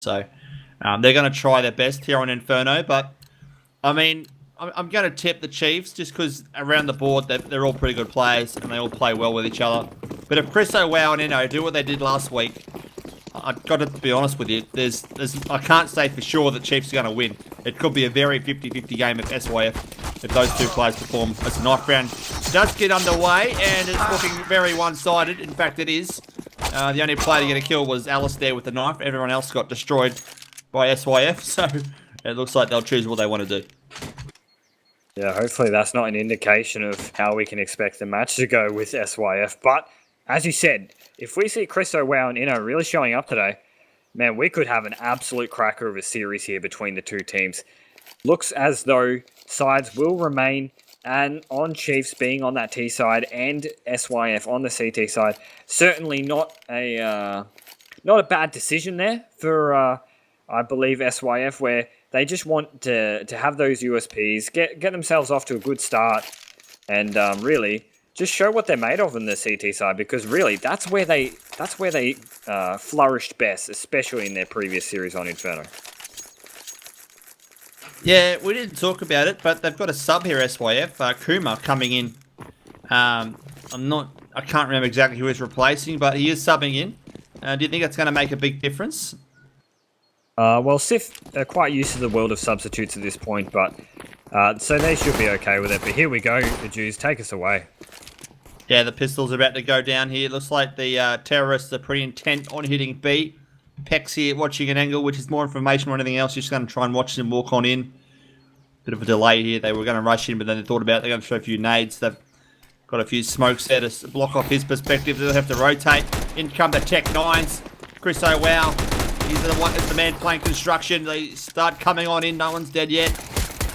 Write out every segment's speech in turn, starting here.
So they're going to try their best here on Inferno. But, I mean, I'm going to tip the Chiefs just because around the board they're all pretty good players and they all play well with each other. But if Chris O'Wow and Inno do what they did last week, I've got to be honest with you, I can't say for sure that Chiefs are going to win. It could be a very 50-50 game if SYF, if those two players perform as the knife round does get underway, and it's looking very one-sided. In fact, it is. The only player to get a kill was Alistair with the knife. Everyone else got destroyed by SYF, so it looks like they'll choose what they want to do. Yeah, hopefully that's not an indication of how we can expect the match to go with SYF. But, as you said, if we see Chris O'Wow and Inno really showing up today, man, we could have an absolute cracker of a series here between the two teams. Looks as though sides will remain and on Chiefs being on that T side and SYF on the CT side. Certainly not a bad decision there for, I believe, SYF, where they just want to have those USPs, get themselves off to a good start, and really just show what they're made of in the CT side, because really that's where they flourished best, especially in their previous series on Inferno. Yeah, we didn't talk about it, but they've got a sub here, SYF, Kuma coming in. I can't remember exactly who he's replacing, but he is subbing in. Do you think that's going to make a big difference? Well, Sif are quite used to the world of substitutes at this point, but so they should be okay with it. But here we go, the Jews, take us away. Yeah, the pistol's about to go down here. It looks like the terrorists are pretty intent on hitting B. Peck's here watching an angle, which is more information or anything else. You're just going to try and watch them walk on in. Bit of a delay here. They were going to rush in, but then they thought about it. They're going to throw a few nades. They've got a few smokes there to block off his perspective. They'll have to rotate. In come the Tech 9s. Chris O'Wow. He's the man playing construction. They start coming on in. No one's dead yet.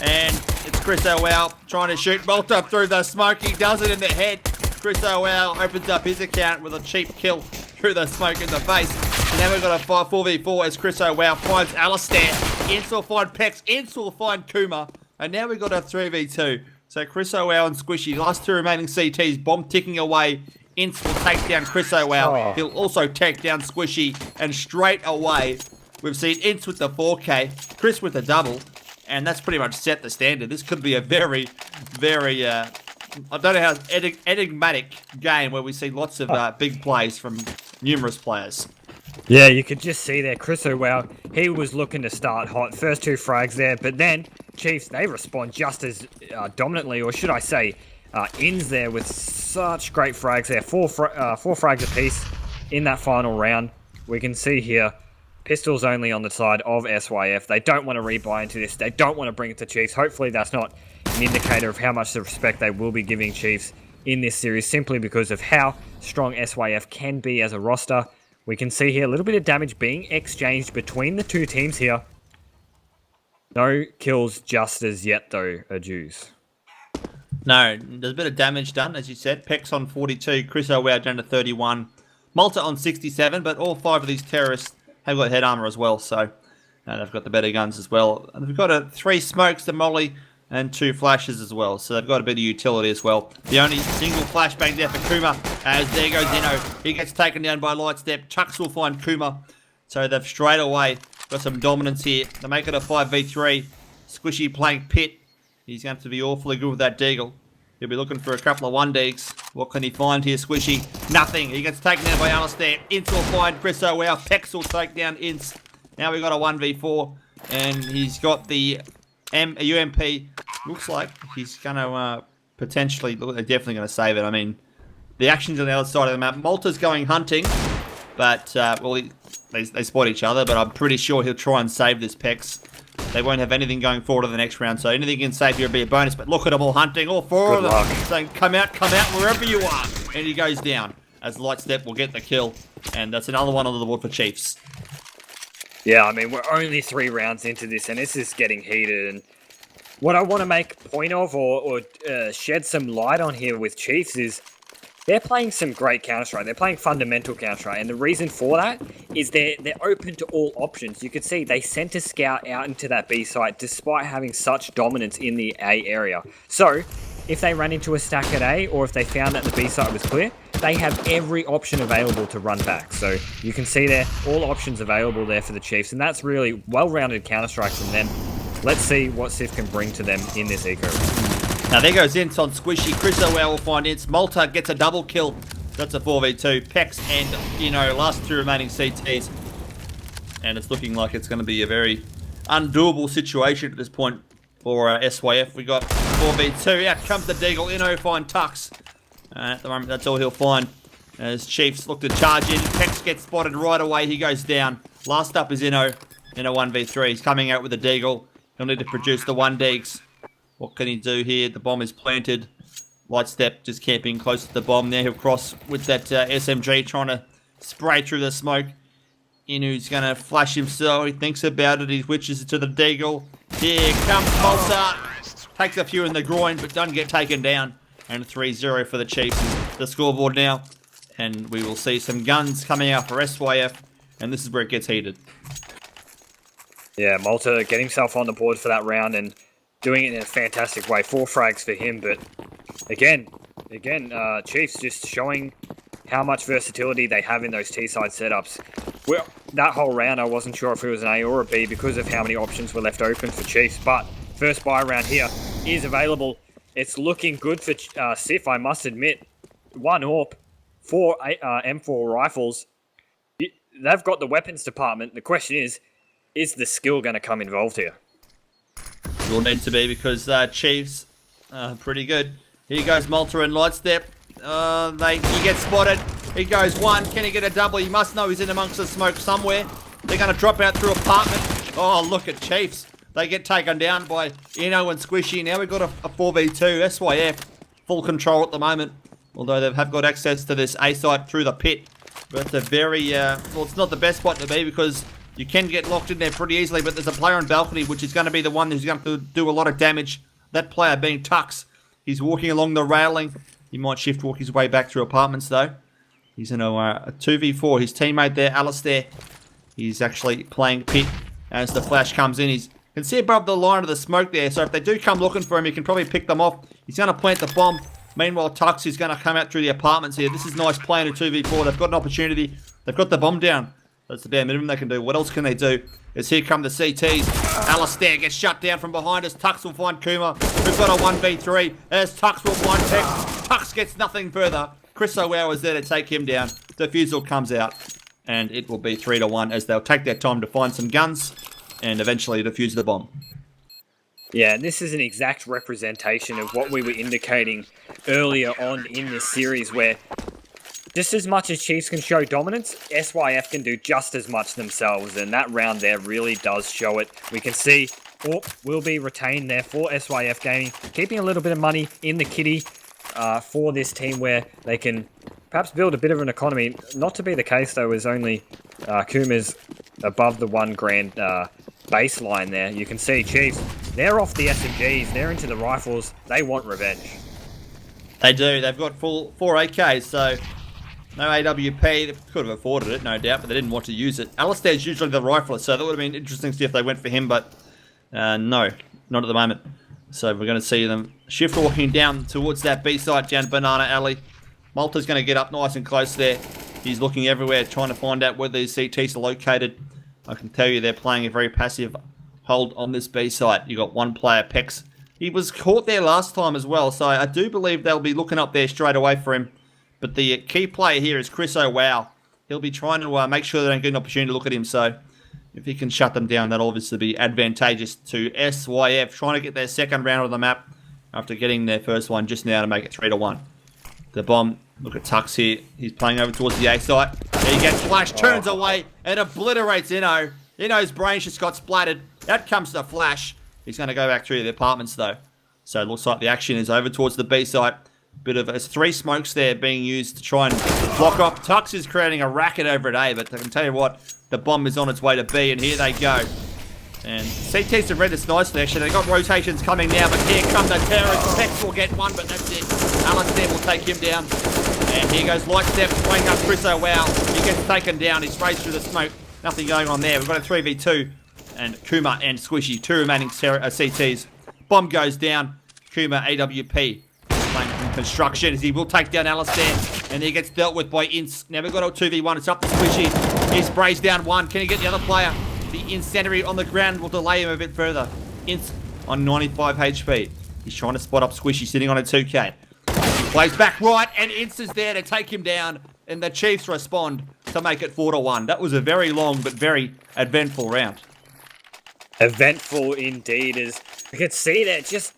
And it's Chris O'Wow trying to shoot Malta through the smoke. He does it in the head. Chris O'Wow opens up his account with a cheap kill through the smoke in the face. And now we've got a 4v4 as Chris O'Wow finds Alistair. Ince will find Pex. Ince will find Kuma. And now we've got a 3v2. So Chris O'Wow and Squishy, last two remaining CTs, bomb ticking away. Ince will take down Chris O'Wow. Oh. He'll also take down Squishy. And straight away, we've seen Ince with the 4K, Chris with the double. And that's pretty much set the standard. This could be a very, very, I don't know how enigmatic game where we see lots of big plays from numerous players. Yeah, you could just see there, Chris O'Wow, he was looking to start hot. First two frags there, but then Chiefs, they respond just as dominantly, or should I say, Inns there with such great frags there. Four frags apiece in that final round. We can see here, pistols only on the side of SYF. They don't want to rebuy into this. They don't want to bring it to Chiefs. Hopefully that's not an indicator of how much the respect they will be giving Chiefs in this series, simply because of how strong SYF can be as a roster. We can see here a little bit of damage being exchanged between the two teams here. No kills just as yet, though, Jews. No, there's a bit of damage done, as you said. Pex on 42, Chris O'Wow down to 31. Malta on 67, but all five of these terrorists have got head armor as well, so they've got the better guns as well. And they've got 3 smokes to Molly and 2 flashes as well, so they've got a bit of utility as well. The only single flashbang there for Kuma, as there goes Inno. He gets taken down by Lightstep. Chucks will find Kuma, so they've straight away got some dominance here. They make it a 5v3. Squishy playing pit. He's going to be awfully good with that deagle. He'll be looking for a couple of 1-digs. What can he find here, Squishy? Nothing. He gets taken down by Alistair. Ince will find Chris O'Wow. Pex will take down Ince. Now we've got a 1v4, and he's got the UMP. Looks like he's going to potentially, they're definitely going to save it. I mean, the action's on the other side of the map. Malta's going hunting, but, they spot each other, but I'm pretty sure he'll try and save this Pex. They won't have anything going forward to the next round, so anything you can save here will be a bonus, but look at them all hunting, all 4 of them, saying, come out, wherever you are. And he goes down, as Lightstep will get the kill, and that's another one on the board for Chiefs. Yeah, I mean, we're only 3 rounds into this, and this is getting heated, and what I want to make point of, or shed some light on here with Chiefs is, they're playing some great Counter-Strike. They're playing fundamental Counter-Strike. And the reason for that is they're open to all options. You could see they sent a scout out into that B site despite having such dominance in the A area. So if they ran into a stack at A or if they found that the B site was clear, they have every option available to run back. So you can see there, all options available there for the Chiefs, and that's really well-rounded Counter-Strike from them. Let's see what Sif can bring to them in this eco. Now there goes Ince on Squishy. Chris O'Well will find Ince. Malta gets a double kill. That's a 4v2. Pex and, last two remaining CTs. And it's looking like it's going to be a very undoable situation at this point for SYF. We got 4v2. Out comes the Deagle. Inno find Tux. At the moment, that's all he'll find. As Chiefs look to charge in. Pex gets spotted right away. He goes down. Last up is Inno in a 1v3. He's coming out with a Deagle. He'll need to produce the 1-Deags. What can he do here? The bomb is planted. Lightstep just camping close to the bomb there. He'll cross with that SMG trying to spray through the smoke. Inu's going to flash himself. He thinks about it. He switches it to the Deagle. Here comes Malta. Takes a few in the groin, but doesn't get taken down. And 3-0 for the Chiefs is the scoreboard now. And we will see some guns coming out for SYF. And this is where it gets heated. Yeah, Malta getting himself on the board for that round and doing it in a fantastic way. 4 frags for him, but again, Chiefs just showing how much versatility they have in those T-side setups. Well, that whole round, I wasn't sure if it was an A or a B because of how many options were left open for Chiefs, but first buy round here is available. It's looking good for Sif, I must admit. 1 AWP, 4 M4 rifles. They've got the weapons department. The question is the skill going to come involved here? Will need to be because Chiefs are pretty good. Here goes Malta and Lightstep. He gets spotted. He goes 1. Can he get a double? He must know he's in amongst the smoke somewhere. They're going to drop out through apartment. Oh, look at Chiefs. They get taken down by Eno and Squishy. Now we've got a 4v2. SYF full control at the moment. Although they have got access to this A site through the pit. But it's a very, well, it's not the best spot to be because you can get locked in there pretty easily, but there's a player on balcony, which is going to be the one who's going to do a lot of damage. That player being Tux. He's walking along the railing. He might shift walk his way back through apartments, though. He's in a 2v4. His teammate there, Alistair, he's actually playing pit as the flash comes in. You can see above the line of the smoke there, so if they do come looking for him, he can probably pick them off. He's going to plant the bomb. Meanwhile, Tux is going to come out through the apartments here. This is nice playing a 2v4. They've got an opportunity. They've got the bomb down. That's the bare minimum they can do. What else can they do? As here come the CTs. Alistair gets shut down from behind us. Tux will find Kuma. We've got a 1v3. As Tux will find Pex. Tux gets nothing further. Chris O'Well is there to take him down. Defusal comes out. And it will be 3-1 as they'll take their time to find some guns and eventually defuse the bomb. Yeah, this is an exact representation of what we were indicating earlier on in this series where just as much as Chiefs can show dominance, SYF can do just as much themselves, and that round there really does show it. We can see AWP will be retained there for SYF Gaming, keeping a little bit of money in the kitty for this team where they can perhaps build a bit of an economy. Not to be the case, though, as only Kuma's above the $1 grand baseline there. You can see Chiefs, they're off the SMGs, they're into the rifles, they want revenge. They do, they've got full 4 AKs, so no AWP. They could have afforded it, no doubt, but they didn't want to use it. Alistair's usually the rifler, so that would have been interesting to see if they went for him, but no, not at the moment. So we're going to see them shift walking down towards that B site down Banana Alley. Malta's going to get up nice and close there. He's looking everywhere, trying to find out where these CTs are located. I can tell you they're playing a very passive hold on this B site. You got one player, Pex. He was caught there last time as well, so I do believe they'll be looking up there straight away for him. But the key player here is Chris O'Well. He'll be trying to make sure they don't get an opportunity to look at him, so if he can shut them down, that'll obviously be advantageous to SYF, trying to get their second round of the map after getting their first one just now to make it 3-1. The bomb, look at Tux here. He's playing over towards the A site. He gets flashed, turns away, and obliterates Inno. Inno's brain just got splattered. Out comes the flash. He's going to go back through the apartments, though. So it looks like the action is over towards the B site. Bit of there's 3 smokes there being used to try and block off. Tux is creating a racket over at A, but I can tell you what, the bomb is on its way to B, and here they go. And CT's have read this nicely, actually. They've got rotations coming now, but here comes the terrorist. Pex will get one, but that's it. Alistair will take him down. And here goes Lightstep, playing up Chris O'Well. He gets taken down. He sprays through the smoke. Nothing going on there. We've got a 3v2. And Kuma and Squishy, 2 remaining CTs. Bomb goes down. Kuma, AWP. construction as he will take down Alistair. And he gets dealt with by Ince. Now we've got a 2v1. It's up to Squishy. He sprays down one. Can he get the other player? The incendiary on the ground will delay him a bit further. Ince on 95 HP. He's trying to spot up Squishy sitting on a 2k. He plays back right, and Ince is there to take him down. And the Chiefs respond to make it 4-1. That was a very long but very eventful round. Eventful indeed, as you can see there, just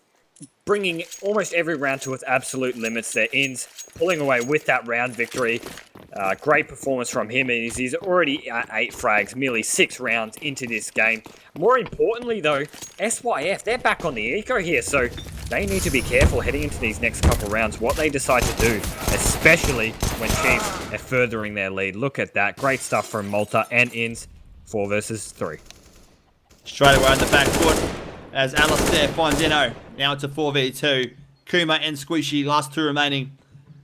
bringing almost every round to its absolute limits there. Inns pulling away with that round victory. Great performance from him. He's already at 8 frags, merely 6 rounds into this game. More importantly, though, SYF, they're back on the eco here, so they need to be careful heading into these next couple rounds, what they decide to do, especially when Chiefs are furthering their lead. Look at that. Great stuff from Malta and Inns. 4 versus 3. Straight away on the back foot as Alistair finds Inno. Now it's a 4v2. Kuma and Squishy, last 2 remaining.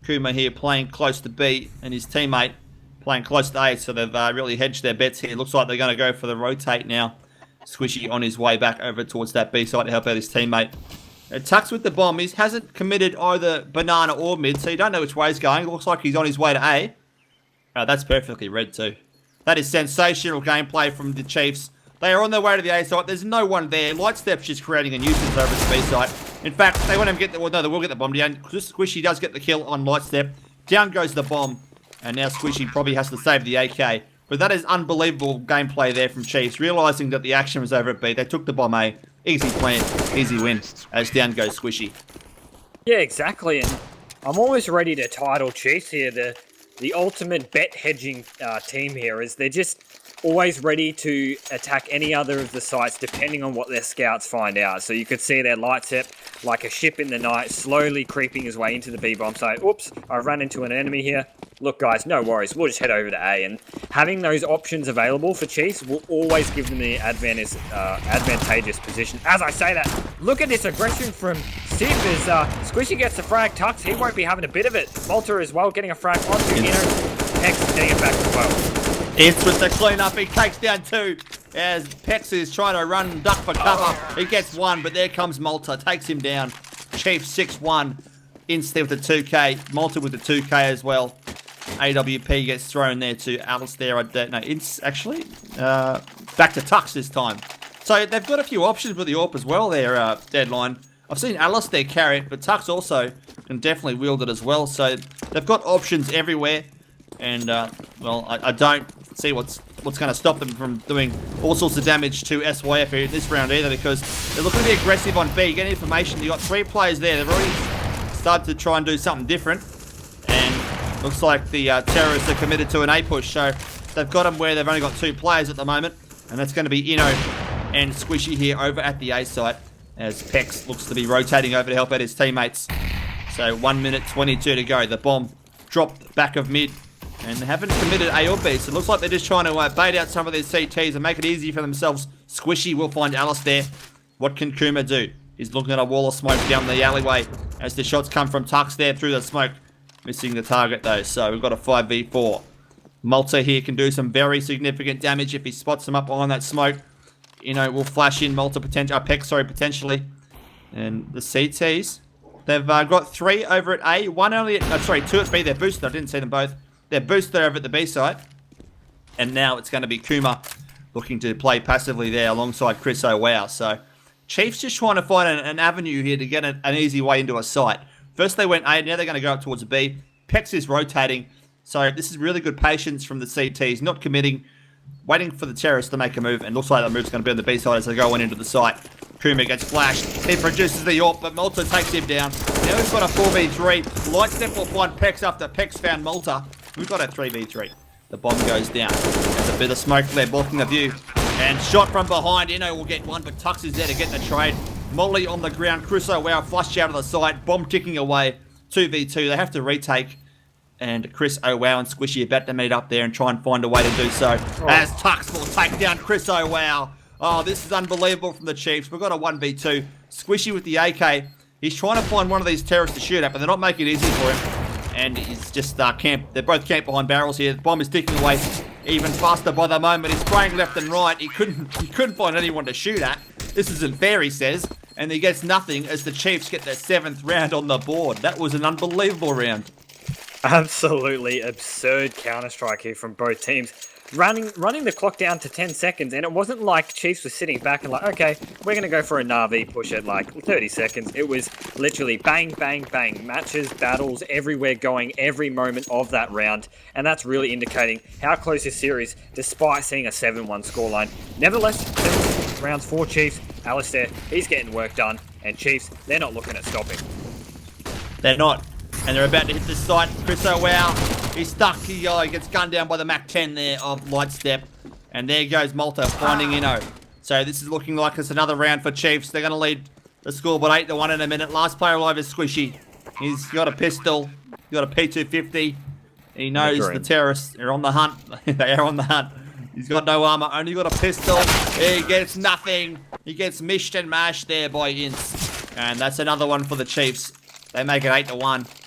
Kuma here playing close to B and his teammate playing close to A, so they've really hedged their bets here. Looks like they're going to go for the rotate now. Squishy on his way back over towards that B side to help out his teammate. Tux with the bomb. He hasn't committed either banana or mid, so you don't know which way he's going. It looks like he's on his way to A. That's perfectly read too. That is sensational gameplay from the Chiefs. They are on their way to the A site. There's no one there. Lightstep's just creating a nuisance over the B site. In fact, they want him to get the... Well, no, they will get the bomb down. Squishy does get the kill on Lightstep. Down goes the bomb. And now Squishy probably has to save the AK. But that is unbelievable gameplay there from Chiefs. Realising that the action was over at B. They took the bomb A. Easy plan. Easy win. As down goes Squishy. Yeah, exactly. And I'm almost ready to title Chiefs here the ultimate bet hedging team here, as they're just always ready to attack any other of the sites depending on what their scouts find out. So you could see their Lightstep like a ship in the night, slowly creeping his way into the B bomb site. Oops, I've run into an enemy here. Look guys, no worries, we'll just head over to A. And having those options available for Chiefs will always give them the advantageous position. As I say that, look at this aggression from Civ as Squishy gets the frag. Tux, he won't be having a bit of it. Malta as well, getting a frag onto Inno. Hex getting it back as well. It's with the clean-up. He takes down 2 as Pex is trying to run and duck for cover. He gets 1, but there comes Malta. Takes him down. Chiefs 6-1. Instead with the 2k. Malta with the 2k as well. AWP gets thrown there to Alistair. No, it's actually back to Tux this time. So they've got a few options with the AWP as well there, Deadline. I've seen Alistair carry it, but Tux also can definitely wield it as well. So they've got options everywhere. And, well, I don't see what's going to stop them from doing all sorts of damage to SYF here in this round either, because they're looking to be aggressive on B. Get information. You've got 3 players there. They've already started to try and do something different. And looks like the terrorists are committed to an A push. So they've got them where they've only got 2 players at the moment. And that's going to be Inno and Squishy here over at the A site, as Pex looks to be rotating over to help out his teammates. So 1 minute 22 to go. The bomb dropped back of mid. And they haven't committed A or B, so it looks like they're just trying to bait out some of these CTs and make it easy for themselves. Squishy will find Alistair. What can Kuma do? He's looking at a wall of smoke down the alleyway as the shots come from Tux there through the smoke. Missing the target though, so we've got a 5v4. Malta here can do some very significant damage if he spots them up behind that smoke. You know, we'll flash in Malta potentially. And the CTs, they've got 3 over at A, 2 at B. They're boosted. I didn't see them both. They're boosted over at the B side. And now it's going to be Kuma looking to play passively there alongside Chris O'Wow. So Chiefs just trying to find an avenue here to get an easy way into a site. First they went A, now they're going to go up towards B. Pex is rotating. So this is really good patience from the CTs, not committing, waiting for the terrorists to make a move. And looks like the move's going to be on the B side as they go on into the site. Kuma gets flashed. He produces the AWP, but Malta takes him down. Now we've got a 4v3. Lightstep will find Pex after Pex found Malta. We've got a 3v3. The bomb goes down. There's a bit of smoke there blocking the view. And shot from behind. Inno will get 1, but Tux is there to get the trade. Molly on the ground. Chris O'Wow flushed out of the site. Bomb ticking away. 2v2. They have to retake. And Chris O'Wow and Squishy are about to meet up there and try and find a way to do so. As Tux will take down Chris O'Wow. Oh, this is unbelievable from the Chiefs. We've got a 1v2. Squishy with the AK. He's trying to find one of these terrorists to shoot at, but they're not making it easy for him. And he's just camped. They're both camped behind barrels here. The bomb is ticking away even faster by the moment. He's spraying left and right. He couldn't find anyone to shoot at. This isn't fair, he says. and he gets nothing as the Chiefs get their 7th round on the board. That was an unbelievable round. Absolutely absurd Counter-Strike here from both teams. Running the clock down to 10 seconds, and it wasn't like Chiefs were sitting back and like, okay, we're going to go for a Na'Vi push at like 30 seconds. It was literally bang, bang, bang. Matches, battles, everywhere going, every moment of that round. And that's really indicating how close this series, despite seeing a 7-1 scoreline. Nevertheless, 7 rounds for Chiefs. Alistair, he's getting work done. And Chiefs, they're not looking at stopping. They're not. And they're about to hit the site. Chris O'Wow, he's stuck. He gets gunned down by the Mac 10 there of Lightstep. And there goes Malta finding Inno. So this is looking like it's another round for Chiefs. They're going to lead the score by 8-1 in a minute. Last player alive is Squishy. He's got a pistol. He's got a P250. He knows the terrorists are on the hunt. They are on the hunt. He's got no armor, only got a pistol. He gets nothing. He gets mished and mashed there by Ince. And that's another one for the Chiefs. They make it 8-1.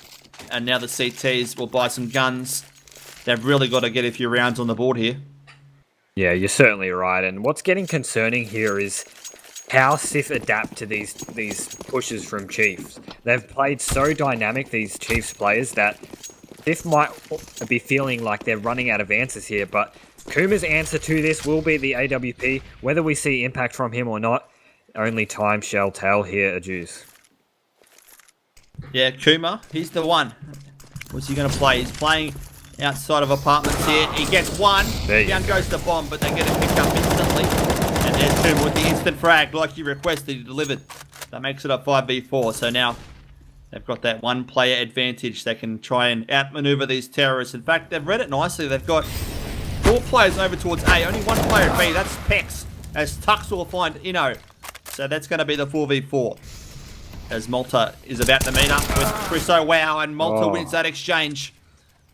And now the CTs will buy some guns. They've really got to get a few rounds on the board here. Yeah, you're certainly right. And what's getting concerning here is how Sif adapt to these pushes from Chiefs. They've played so dynamic, these Chiefs players, that Sif might be feeling like they're running out of answers here. But Kuma's answer to this will be the AWP. Whether we see impact from him or not, only time shall tell here, Ajuz. Yeah, Kuma, he's the one. What's he going to play? He's playing outside of apartments here. He gets one. Down goes the bomb, but they get it picked up instantly. And there's Kuma with the instant frag, like you requested, he delivered. That makes it a 5v4. So now they've got that one player advantage. They can try and outmaneuver these terrorists. In fact, they've read it nicely. They've got 4 players over towards A, only 1 player at B. That's Pex, as Tux will find Inno. So that's going to be the 4v4. As Malta is about to meet up with Chris O'Wow, and Malta wins that exchange.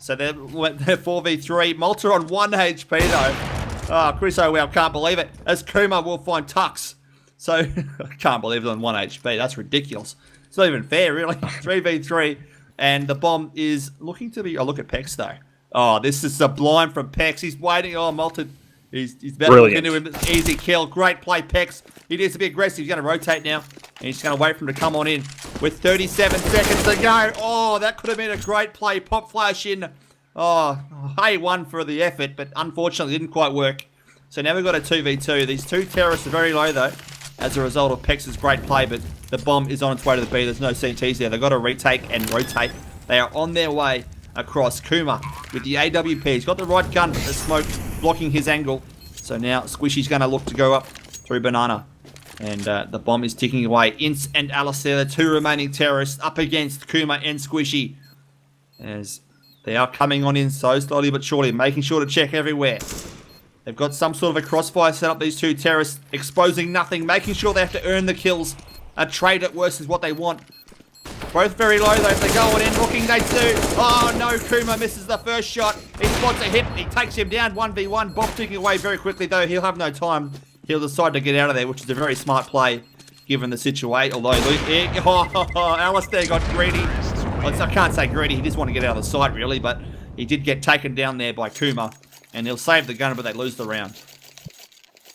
So they're 4v3. Malta on 1 HP though. Oh, Chris O'Wow can't believe it. As Kuma will find Tux. So, I can't believe it on 1 HP. That's ridiculous. It's not even fair, really. 3v3. And the bomb is looking to be... Oh, look at Pex though. Oh, this is sublime from Pex. He's waiting. Oh, Malta... He's about to look into him. Easy kill. Great play, Pex. He needs to be aggressive. He's going to rotate now. And he's going to wait for him to come on in with 37 seconds to go. Oh, that could have been a great play. Pop flash in. Oh, A1 for the effort, but unfortunately didn't quite work. So now we've got a 2v2. These 2 terrorists are very low, though, as a result of Pex's great play, but the bomb is on its way to the B. There's no CTs there. They've got to retake and rotate. They are on their way across. Kuma with the AWP. He's got the right gun, but the smoke blocking his angle. So now Squishy's going to look to go up through Banana. And the bomb is ticking away. Ince and Alistair, the 2 remaining terrorists, up against Kuma and Squishy. As they are coming on in so slowly but surely, making sure to check everywhere. They've got some sort of a crossfire set up, these 2 terrorists, exposing nothing, making sure they have to earn the kills. A trade at worst is what they want. Both very low though, they're going in, looking, they do. Oh no, Kuma misses the first shot. He spots a hip, he takes him down 1v1. Bob ticking away very quickly though, he'll have no time. He'll decide to get out of there, which is a very smart play given the situation. Although, Alistair got greedy. I can't say greedy, he just wanted to get out of the site really, but he did get taken down there by Kuma. And he'll save the gun, but they lose the round.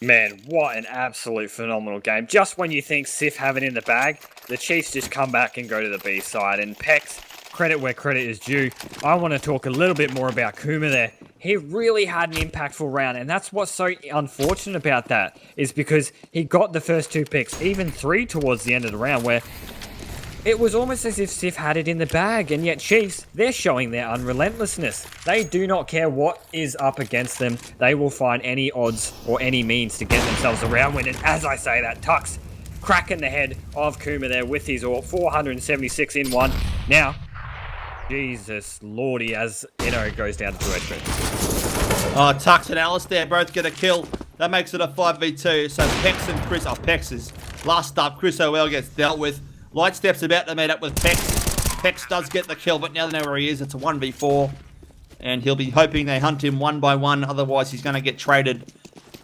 Man, what an absolute phenomenal game. Just when you think Sif have it in the bag, the Chiefs just come back and go to the B side. And Pex, credit where credit is due. I want to talk a little bit more about Kuma there. He really had an impactful round, and that's what's so unfortunate about that, is because he got the first 2 picks, even 3 towards the end of the round, where it was almost as if Sif had it in the bag, and yet Chiefs, they're showing their unrelentlessness. They do not care what is up against them. They will find any odds or any means to get themselves a round win. And as I say that, Tux cracking the head of Kuma there with his AWP, 476 in 1. Now, Jesus lordy, as Inno goes down to 2 HP. Oh, Tux and Alistair both get a kill. That makes it a 5v2. So Pex and Chris... Oh, Pex is last up. Chris O'Well gets dealt with. Lightstep's about to meet up with Pex. Pex does get the kill, but now they know where he is. It's a 1v4. And he'll be hoping they hunt him 1 by 1. Otherwise, he's going to get traded.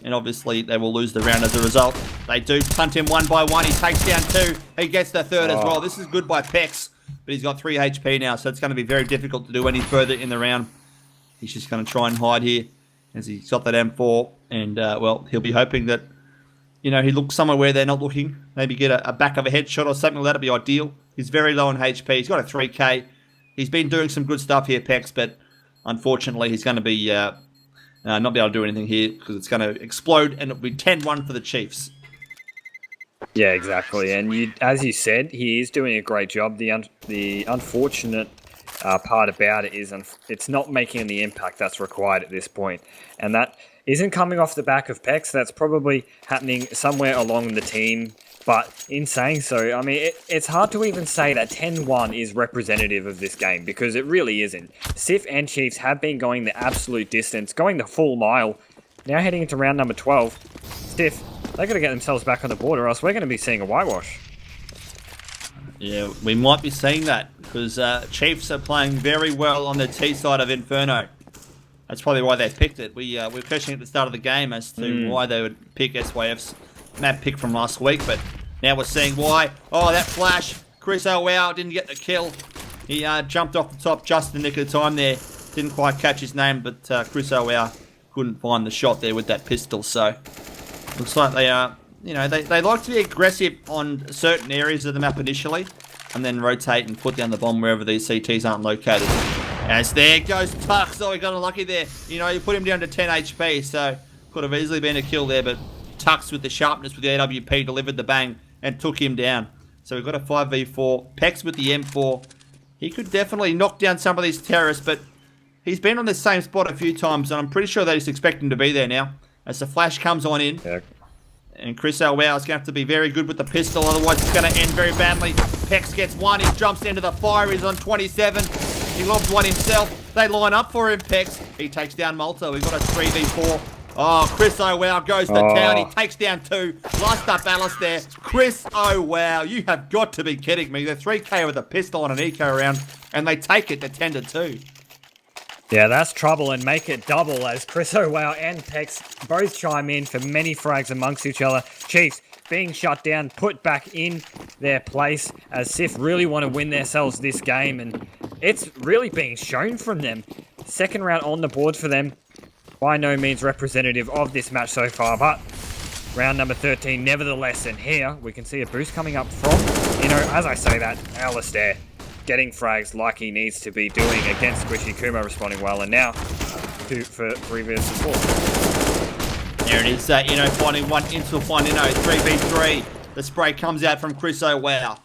And obviously, they will lose the round as a result. They do hunt him 1 by 1. He takes down 2. He gets the 3rd as well. This is good by Pex. But he's got 3 HP now, so it's going to be very difficult to do any further in the round. He's just going to try and hide here as he's got that M4. And, well, he'll be hoping that he looks somewhere where they're not looking. Maybe get a back of a headshot or something. That'd be ideal. He's very low on HP. He's got a 3K. He's been doing some good stuff here, Pex, but unfortunately he's going to be not be able to do anything here because it's going to explode and it'll be 10-1 for the Chiefs. Yeah, exactly. And as you said, he is doing a great job. The unfortunate part about it is it's not making the impact that's required at this point. And that isn't coming off the back of Pex. That's probably happening somewhere along the team. But in saying so, I mean, it's hard to even say that 10-1 is representative of this game because it really isn't. Sif and Chiefs have been going the absolute distance, going the full mile. Now heading into round number 12. Sif, they got to get themselves back on the board or else we're going to be seeing a whitewash. Yeah, we might be seeing that because Chiefs are playing very well on the T side of Inferno. That's probably why they picked it. We were questioning at the start of the game as to why they would pick SYF's map pick from last week, but now we're seeing why. Oh, that flash. Chris Wow didn't get the kill. He jumped off the top just in the nick of time there. Didn't quite catch his name, but Chris Wow couldn't find the shot there with that pistol. So looks like they are, they like to be aggressive on certain areas of the map initially and then rotate and put down the bomb wherever these CTs aren't located. As there goes Tux. Oh, he got unlucky there. You put him down to 10 HP, so could have easily been a kill there, but Tux with the sharpness with the AWP delivered the bang and took him down. So we've got a 5v4. Pex with the M4. He could definitely knock down some of these terrorists, but he's been on the same spot a few times, and I'm pretty sure they just expect him to be there now. As the flash comes on in, and Chris Wow is going to have to be very good with the pistol, otherwise it's going to end very badly. Pex gets one. He jumps into the fire. He's on 27. He lobs one himself. They line up for him, Pex. He takes down Malta. We've got a 3v4. Oh, Chris Wow goes to town. He takes down two. Last up Alistair. Chris Wow, you have got to be kidding me. They're 3K with a pistol on an eco round, and they take it to 10-2. Yeah, that's trouble and make it double as Chris Wow and Pex both chime in for many frags amongst each other. Chiefs being shut down, put back in their place as Sif really want to win themselves this game, and it's really being shown from them. Second round on the board for them. By no means representative of this match so far, but round number 13 nevertheless, and here we can see a boost coming up from, as I say that, Alistair getting frags like he needs to be doing against Squishy. Kuma responding well, and now 2 for 3 versus 4. There it is, finding one into one, 3v3. The spray comes out from Chris Wow.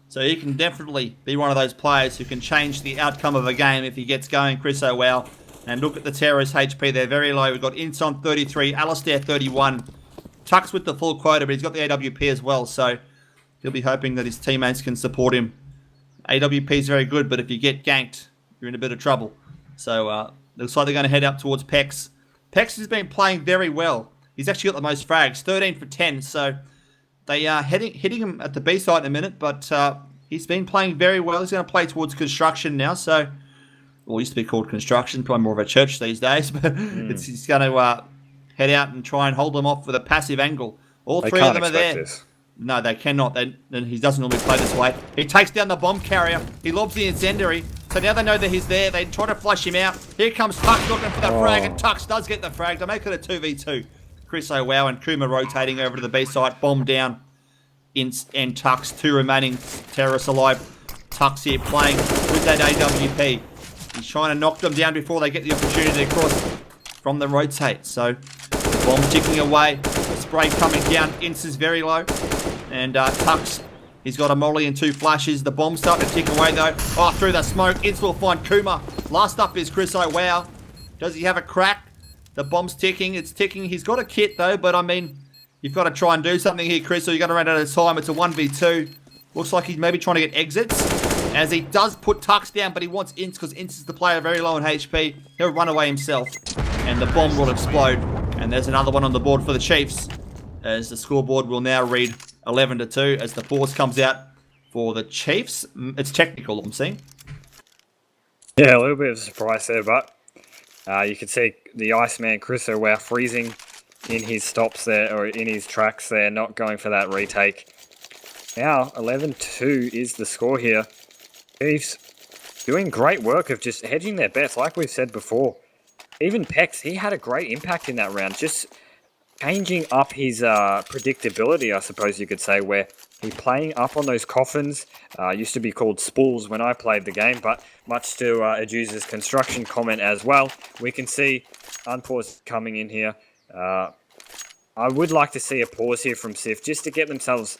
So he can definitely be one of those players who can change the outcome of a game if he gets going, Chris Wow. And look at the terrorist HP, they're very low. We've got Ince on 33, Alistair 31. Tux with the full quota, but he's got the AWP as well, so he'll be hoping that his teammates can support him. AWP is very good, but if you get ganked, you're in a bit of trouble. So looks like they're going to head up towards Pex. Pex has been playing very well. He's actually got the most frags, 13 for 10, so they are hitting him at the B side in a minute, but he's been playing very well. He's going to play towards construction now, so... Well, it used to be called construction, probably more of a church these days, but he's going to head out and try and hold them off with a passive angle. All three of them are there. This. No, they cannot. He doesn't normally play this way. He takes down the bomb carrier. He lobs the incendiary. So now they know that he's there. They try to flush him out. Here comes Tux looking for the frag, and Tux does get the frag to make it a 2v2. Chris Wow and Kuma rotating over to the B site. Bomb down. Ince and Tux, 2 remaining terrorists alive. Tux here playing with that AWP. He's trying to knock them down before they get the opportunity to cross from the rotate. So, the bomb ticking away. The spray coming down. Ince is very low. And Tux, he's got a molly and 2 flashes. The bomb's starting to tick away though. Oh, through the smoke. Ince will find Kuma. Last up is Chris Wow. Does he have a crack? The bomb's ticking. It's ticking. He's got a kit though, but I mean, you've got to try and do something here, Chris, or you're going to run out of time. It's a 1v2. Looks like he's maybe trying to get exits. As he does put Tux down, but he wants Ince because Ince is the player very low on HP. He'll run away himself. And the bomb will explode. And there's another one on the board for the Chiefs. As the scoreboard will now read 11-2 as the pause comes out for the Chiefs. It's technical, I'm seeing. Yeah, a little bit of a surprise there, but you can see the Iceman Chris Wow freezing in his stops there, or in his tracks there, not going for that retake. Now, 11-2 is the score here. Chiefs doing great work of just hedging their bets, like we've said before. Even Pex, he had a great impact in that round. Just changing up his predictability, I suppose you could say, where he's playing up on those coffins. Used to be called spools when I played the game, but much to Ajuza's construction comment as well, we can see Unpause coming in here. I would like to see a pause here from Sif just to get themselves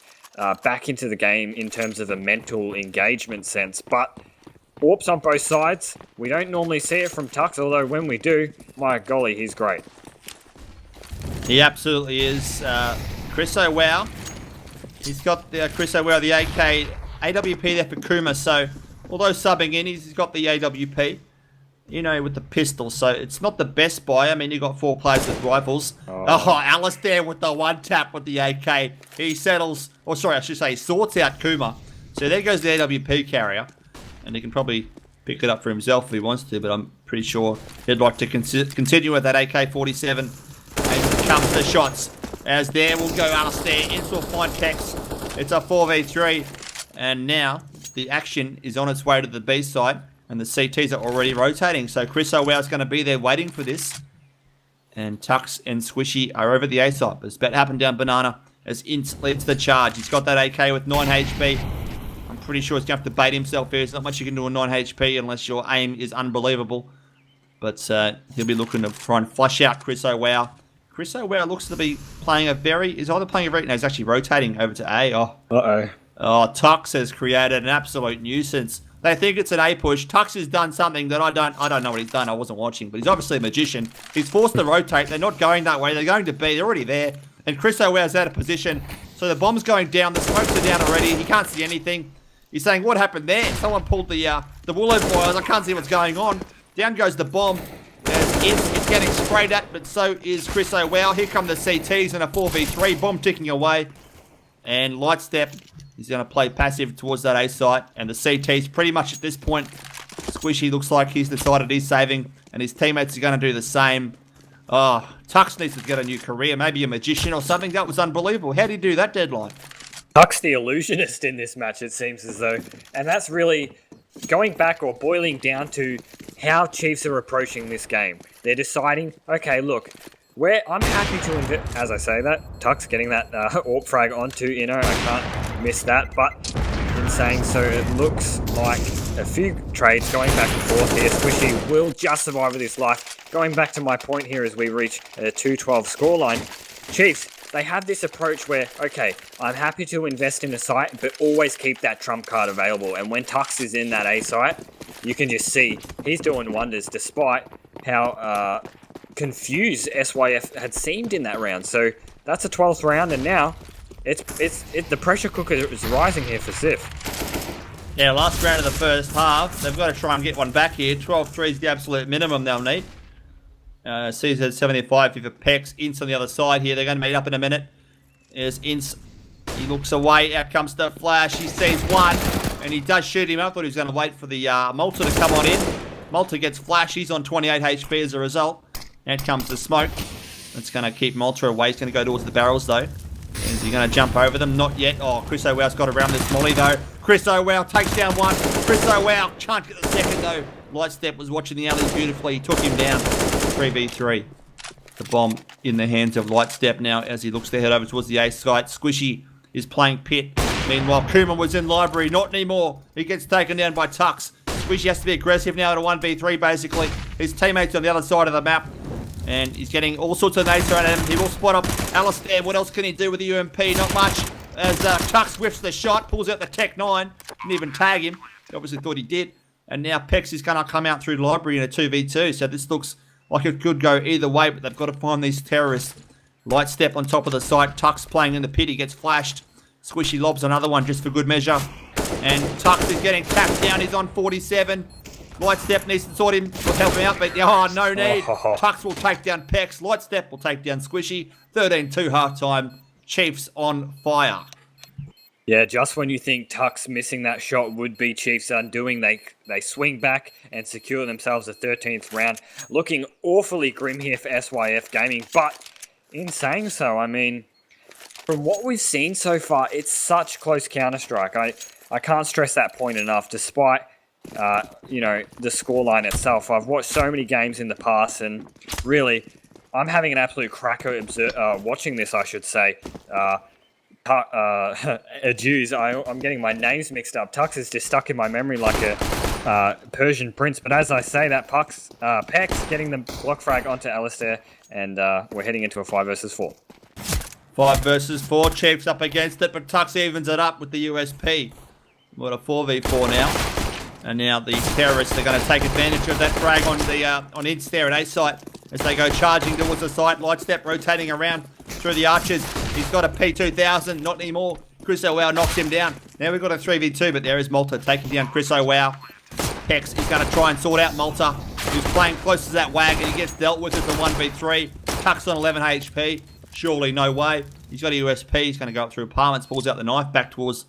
back into the game in terms of a mental engagement sense, but AWPs on both sides. We don't normally see it from Tux, although when we do, my golly, he's great. He absolutely is. Chris O'Wow. He's got the Chris O'Wow, the AK AWP there for Kuma. So, although subbing in, he's got the AWP, you know, with the pistol. So, it's not the best buy. I mean, you got 4 players with rifles. Oh, Alistair with the one tap with the AK. He settles, or sorry, I should say, he sorts out Kuma. So, there goes the AWP carrier. And he can probably pick it up for himself if he wants to, but I'm pretty sure he'd like to continue with that AK-47. And comes the shots. As there will go Alistair. Ince will find Tex. It's a 4v3. And now the action is on its way to the B side. And the CTs are already rotating. So Chris O'Wow's going to be there waiting for this. And Tux and Squishy are over the A side. But it's about to happen down Banana as Ince leads the charge. He's got that AK with 9 HP. I'm pretty sure he's going to have to bait himself here. There's not much you can do on 9 HP unless your aim is unbelievable. But he'll be looking to try and flush out Chris O'Wow. Chris O'Wow looks to be playing a very... He's either playing a very... No, he's actually rotating over to A. Oh, Tux has created an absolute nuisance. They think it's an A push. Tux has done something that I don't know what he's done. I wasn't watching, but he's obviously a magician. He's forced to rotate. They're not going that way. They're going to B. They're already there. And Chris O'Wow's out of position. So the bomb's going down. The smokes are down already. He can't see anything. He's saying, what happened there? Someone pulled the willow boils. I can't see what's going on. Down goes the bomb. As it's getting sprayed at, but so is Chris O'Wow. Here come the CTs in a 4v3. Bomb ticking away. And Lightstep is going to play passive towards that A site. And the CTs pretty much at this point, Squishy looks like he's decided he's saving. And his teammates are going to do the same. Oh, Tux needs to get a new career. Maybe a magician or something. That was unbelievable. How did he do that deadline? Tux the illusionist in this match, it seems as though. And that's really going back or boiling down to how Chiefs are approaching this game. They're deciding, okay, look, I'm happy to as I say that, Tux getting that AWP frag onto Inno, I can't miss that, but in saying so, it looks like a few trades going back and forth here. Squishy will just survive with his life. Going back to my point here as we reach a 2-12 scoreline, Chiefs, they have this approach where, okay, I'm happy to invest in a site, but always keep that trump card available. And when Tux is in that A site, you can just see he's doing wonders despite how confused SYF had seemed in that round. So that's a 12th round, and now the pressure cooker is rising here for Sif. Yeah, last round of the first half. They've got to try and get one back here. 12-3 is the absolute minimum they'll need. Caesar 75 for Pex. Ince on the other side here. They're going to meet up in a minute. There's Ince. He looks away. Out comes the flash. He sees one. And he does shoot him. I thought he was going to wait for the Malta to come on in. Malta gets flash. He's on 28 HP as a result. Out comes the smoke. It's going to keep Malta away. He's going to go towards the barrels though. Is he going to jump over them? Not yet. Oh, Chris O'Wow's got around this molly though. Chris O'Wow takes down one. Chris O'Wow can't get the second though. Lightstep was watching the alleys beautifully. He took him down. 3v3. The bomb in the hands of Lightstep now as he looks to head over towards the A site. Squishy is playing pit. Meanwhile, Kuma was in library. Not anymore. He gets taken down by Tux. Squishy has to be aggressive now at a 1v3 basically. His teammates on the other side of the map. And he's getting all sorts of nades around him. He will spot up Alistair. What else can he do with the UMP? Not much. As Tux whiffs the shot, pulls out the Tech 9. Didn't even tag him. He obviously thought he did. And now Pex is going to come out through the library in a 2v2. So this looks like it could go either way, but they've got to find these terrorists. Lightstep on top of the site. Tux playing in the pit. He gets flashed. Squishy lobs another one just for good measure. And Tux is getting tapped down. He's on 47. Lightstep needs to sort him, will help him out, but no need. Tux will take down Pex. Lightstep will take down Squishy. 13-2 halftime. Chiefs on fire. Yeah, just when you think Tux missing that shot would be Chiefs undoing, they swing back and secure themselves a 13th round. Looking awfully grim here for SYF Gaming, but in saying so, I mean, from what we've seen so far, it's such close Counter-Strike. I can't stress that point enough, despite the scoreline itself. I've watched so many games in the past, and really, I'm having an absolute cracker watching this, I should say. Jews, I'm getting my names mixed up. Tux is just stuck in my memory like a Persian prince. But as I say, that Pex getting the block frag onto Alistair, and we're heading into a 5 versus 4. 5 versus 4. Chiefs up against it, but Tux evens it up with the USP. We've got a 4v4 now. And now the terrorists are going to take advantage of that frag on the on Ince there at A site as they go charging towards the site. Lightstep rotating around through the archers. He's got a P2000, not anymore. Chris O'Wow knocks him down. Now we've got a 3v2, but there is Malta taking down Chris O'Wow. Pex is going to try and sort out Malta, who's playing close to that wagon. He gets dealt with as a 1v3. Tux on 11 HP. Surely no way. He's got a USP. He's going to go up through apartments, pulls out the knife back towards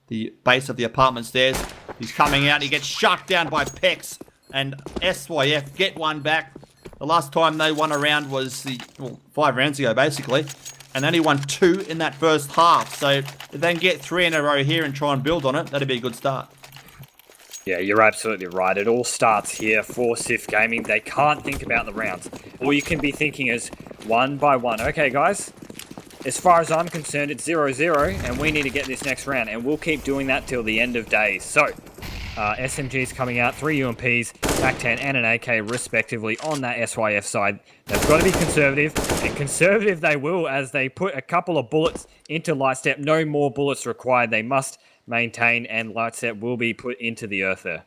the base of the apartment stairs. He's coming out. He gets shot down by Pex, and SYF get one back. The last time they won a round was 5 rounds ago, basically, and they only won 2 in that first half. So if they can get 3 in a row here and try and build on it, that'd be a good start. Yeah, you're absolutely right. It all starts here for Sif Gaming. They can't think about the rounds. All you can be thinking is one by one. Okay, guys, as far as I'm concerned, it's 0-0, and we need to get this next round, and we'll keep doing that till the end of days. So, SMG's coming out, 3 UMPs, MAC-10 and an AK respectively on that SYF side. They've got to be conservative, and conservative they will as they put a couple of bullets into Lightstep. No more bullets required. They must maintain, and Lightstep will be put into the earth there.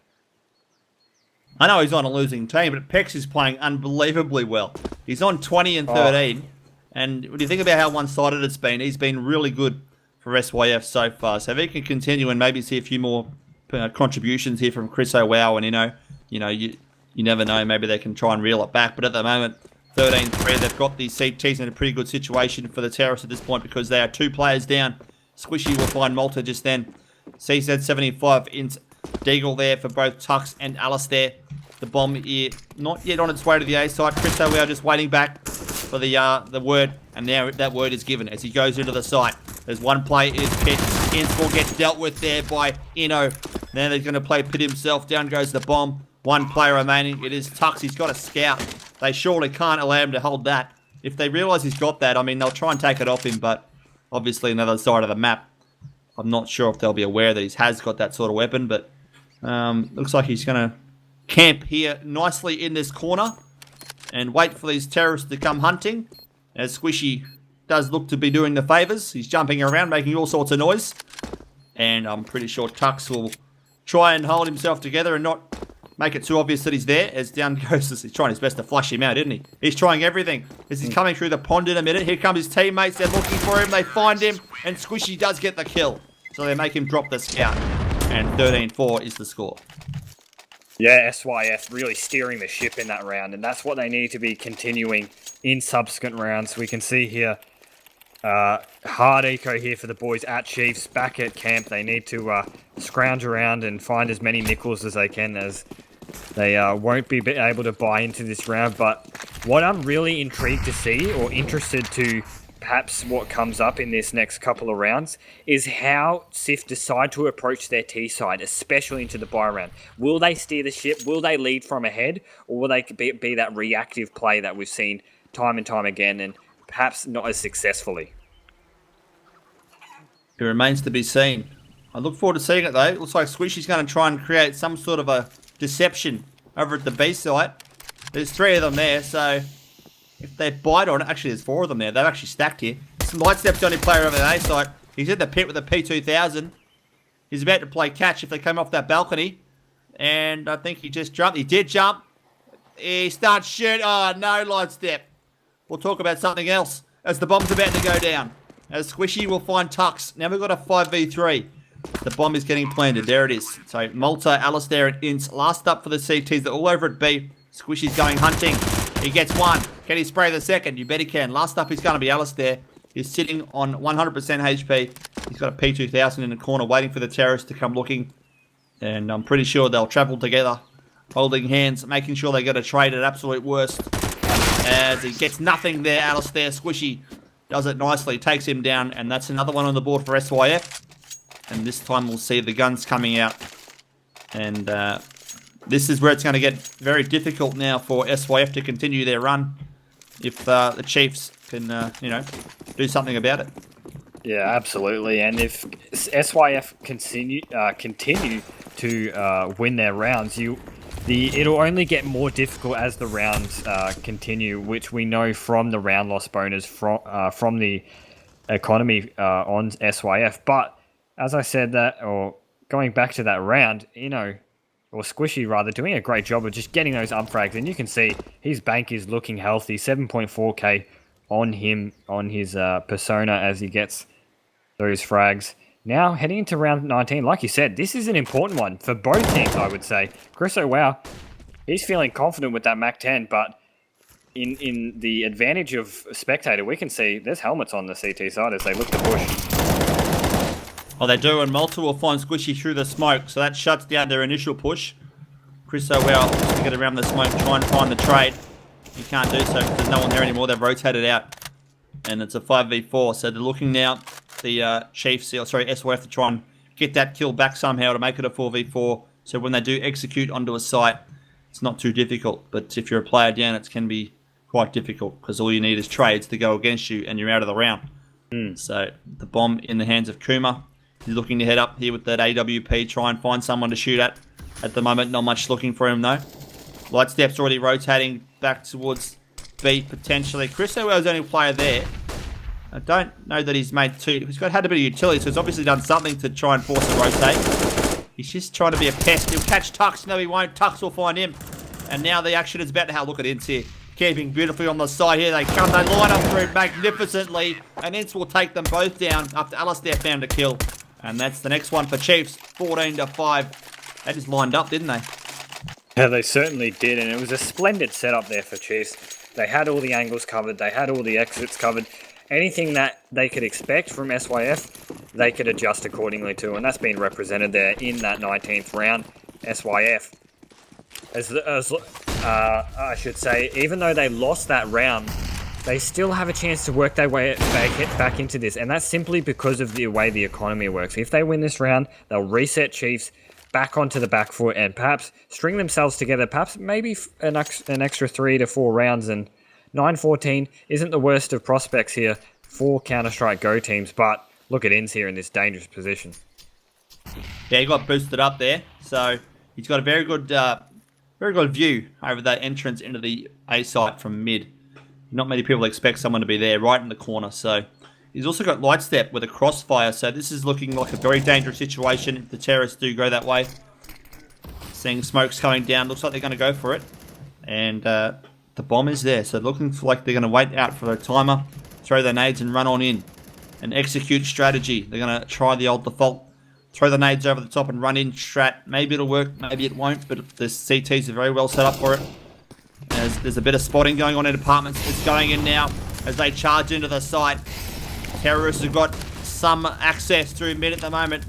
I know he's on a losing team, but Pex is playing unbelievably well. He's on 20 and 13. And when you think about how one-sided it's been, he's been really good for SYF so far. So if he can continue and maybe see a few more contributions here from Chris O'Wow, and you never know, maybe they can try and reel it back. But at the moment, 13-3, they've got these CTs in a pretty good situation for the terrorists at this point because they are 2 players down. Squishy will find Malta just then. CZ75 in Deagle there for both Tux and Alistair. The bomb here, not yet on its way to the A site. Chris O'Wow just waiting back for the word, and now that word is given as he goes into the site. There's one play is Pit. Ince will get dealt with there by Inno. Now they're going to play Pit himself. Down goes the bomb. 1 player remaining. It is Tux. He's got a scout. They surely can't allow him to hold that. If they realise he's got that, I mean, they'll try and take it off him, but obviously another side of the map. I'm not sure if they'll be aware that he has got that sort of weapon, but looks like he's going to camp here nicely in this corner and wait for these terrorists to come hunting, as Squishy does look to be doing the favours. He's jumping around, making all sorts of noise. And I'm pretty sure Tux will try and hold himself together and not make it too obvious that he's there, as down goes. He's trying his best to flush him out, isn't he? He's trying everything. As he's coming through the pond in a minute, here comes his teammates. They're looking for him. They find him, and Squishy does get the kill. So they make him drop the scout. And 13-4 is the score. Yeah, SYF really steering the ship in that round, and that's what they need to be continuing in subsequent rounds. We can see here, hard eco here for the boys at Chiefs, back at camp. They need to scrounge around and find as many nickels as they can, as they won't be able to buy into this round. But what I'm really intrigued to see, or interested to perhaps what comes up in this next couple of rounds, is how Sif decide to approach their T side, especially into the buy round. Will they steer the ship? Will they lead from ahead? Or will they be that reactive play that we've seen time and time again, and perhaps not as successfully? It remains to be seen. I look forward to seeing it, though. It looks like Squishy's going to try and create some sort of a deception over at the B site. There's 3 of them there, so if they bite on it, actually there's 4 of them there. They've actually stacked here. Lightstep's the only player over the A site. He's in the pit with a P2000. He's about to play catch if they come off that balcony. And I think he just jumped. He did jump. He starts shooting. Oh, no, Lightstep. We'll talk about something else as the bomb's about to go down. As Squishy will find Tux. Now we've got a 5v3. The bomb is getting planted. There it is. So Malta, Alistair, and Ince last up for the CTs. They're all over at B. Squishy's going hunting. He gets 1. Can he spray the second? You bet he can. Last up is going to be Alistair. He's sitting on 100% HP. He's got a P2000 in the corner waiting for the terrorists to come looking. And I'm pretty sure they'll travel together, holding hands, making sure they get a trade at absolute worst. As he gets nothing there, Alistair. Squishy does it nicely, takes him down, and that's another one on the board for SYF. And this time we'll see the guns coming out. And this is where it's going to get very difficult now for SYF to continue their run. if the Chiefs can, do something about it. Yeah, absolutely. And if SYF continue to win their rounds, it'll only get more difficult as the rounds continue, which we know from the round loss bonus from the economy on SYF. But as I said or going back to that round, or Squishy rather, doing a great job of just getting those frags, and you can see his bank is looking healthy, 7.4k on him, on his persona as he gets those frags. Now, heading into round 19, like you said, this is an important one for both teams, I would say. Chris O'Wow, he's feeling confident with that Mac 10, but in the advantage of Spectator, we can see there's helmets on the CT side as they look to push. Oh, they do, and Malta will find Squishy through the smoke, so that shuts down their initial push. Chris O'Wow wants to get around the smoke, try and find the trade. He can't do so because there's no one there anymore. They've rotated out, and it's a 5v4. So they're looking now, the Chiefs, SYF, to try and get that kill back somehow to make it a 4v4. So when they do execute onto a site, it's not too difficult. But if you're a player down, it can be quite difficult because all you need is trades to go against you, and you're out of the round. So the bomb in the hands of Kuma. He's looking to head up here with that AWP, try and find someone to shoot at. At the moment, not much looking for him though. Lightstep's already rotating back towards B potentially. Chris O'Well's the only player there. I don't know that he's made two. He's had a bit of utility, so he's obviously done something to try and force a rotate. He's just trying to be a pest. He'll catch Tux. No, he won't. Tux will find him. And now the action is about to look at Ince here. Keeping beautifully on the side here. They line up through magnificently. And Ince will take them both down after Alistair found a kill. And that's the next one for Chiefs. 14-5. They just lined up, didn't they? Yeah, they certainly did. And it was a splendid setup there for Chiefs. They had all the angles covered. They had all the exits covered. Anything that they could expect from SYF, they could adjust accordingly to. And that's been represented there in that 19th round. SYF, I should say, even though they lost that round, they still have a chance to work their way back into this. And that's simply because of the way the economy works. If they win this round, they'll reset Chiefs back onto the back foot and perhaps string themselves together, perhaps maybe an extra 3 to 4 rounds. And 9-14 isn't the worst of prospects here for Counter-Strike Go teams, but look at Ince here in this dangerous position. Yeah, he got boosted up there, so he's got a very good view over that entrance into the A site from mid. Not many people expect someone to be there right in the corner, so he's also got Lightstep with a crossfire, so this is looking like a very dangerous situation if the terrorists do go that way. Seeing smokes coming down, looks like they're going to go for it, and the bomb is there, so looking like they're going to wait out for a timer, throw their nades and run on in and execute strategy. They're going to try the old default, throw the nades over the top and run in strat. Maybe it'll work, maybe it won't, but the CTs are very well set up for it. There's a bit of spotting going on in apartments. It's going in now as they charge into the site. Terrorists have got some access through mid at the moment.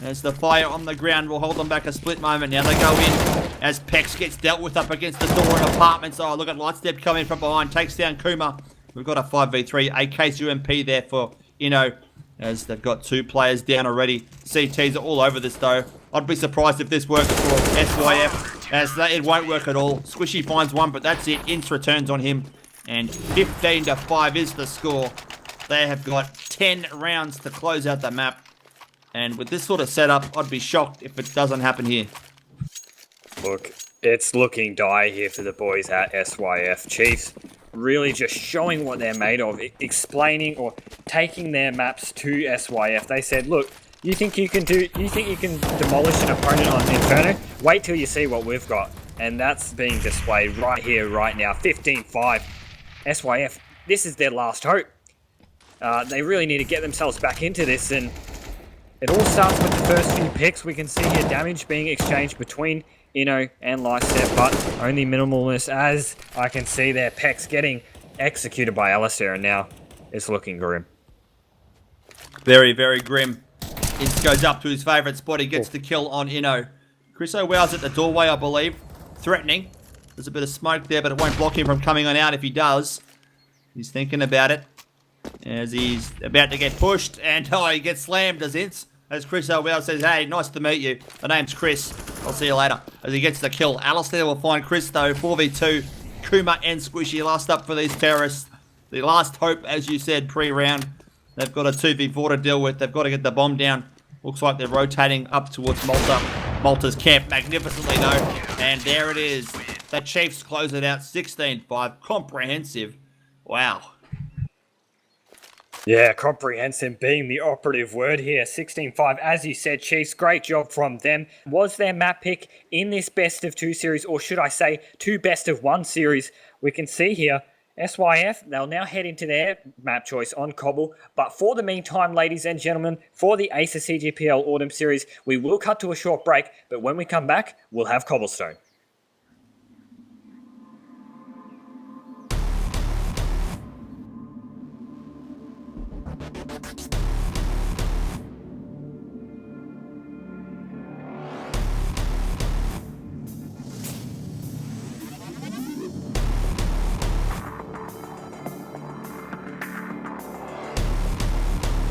As the fire on the ground will hold them back a split moment. Now they go in as Pex gets dealt with up against the door in apartments. Oh, look at Lightstep coming from behind. Takes down Kuma. We've got a 5v3. AK's UMP there for Inno, as they've got 2 players down already. CTs are all over this though. I'd be surprised if this works for SYF, as it won't work at all. Squishy finds one, but that's it. Ince returns on him, and 15-5 is the score. They have got 10 rounds to close out the map, and with this sort of setup, I'd be shocked if it doesn't happen here. Look, it's looking dire here for the boys at SYF. Chiefs really just showing what they're made of, explaining or taking their maps to SYF. They said, look, you think you can demolish an opponent on Inferno? Wait till you see what we've got. And that's being displayed right here, right now. 15-5. SYF, this is their last hope. They really need to get themselves back into this, and it all starts with the first few picks. We can see here damage being exchanged between Inno and Lightstep, but only minimalness, as I can see there. Pex getting executed by Alistair, and now it's looking grim. Very, very grim. Ince goes up to his favourite spot. He gets the kill on Inno. Chris O'Well's at the doorway, I believe. Threatening. There's a bit of smoke there, but it won't block him from coming on out if he does. He's thinking about it as he's about to get pushed, and he gets slammed as Ince. As Chris O'Well says, hey, nice to meet you. My name's Chris. I'll see you later. As he gets the kill. Alistair will find Chris, though. 4v2. Kuma and Squishy last up for these terrorists. The last hope, as you said, pre-round. They've got a 2v4 to deal with. They've got to get the bomb down. Looks like they're rotating up towards Malta. Malta's camp magnificently, though. And there it is. The Chiefs close it out 16-5. Comprehensive. Wow. Yeah, comprehensive being the operative word here. 16-5, as you said, Chiefs, great job from them. Was their map pick in this best of 2 series, or should I say 2 best of 1 series? We can see here, SYF, they'll now head into their map choice on Cobble. But for the meantime, ladies and gentlemen, for the Acer CGPL Autumn Series, we will cut to a short break, but when we come back, we'll have Cobblestone.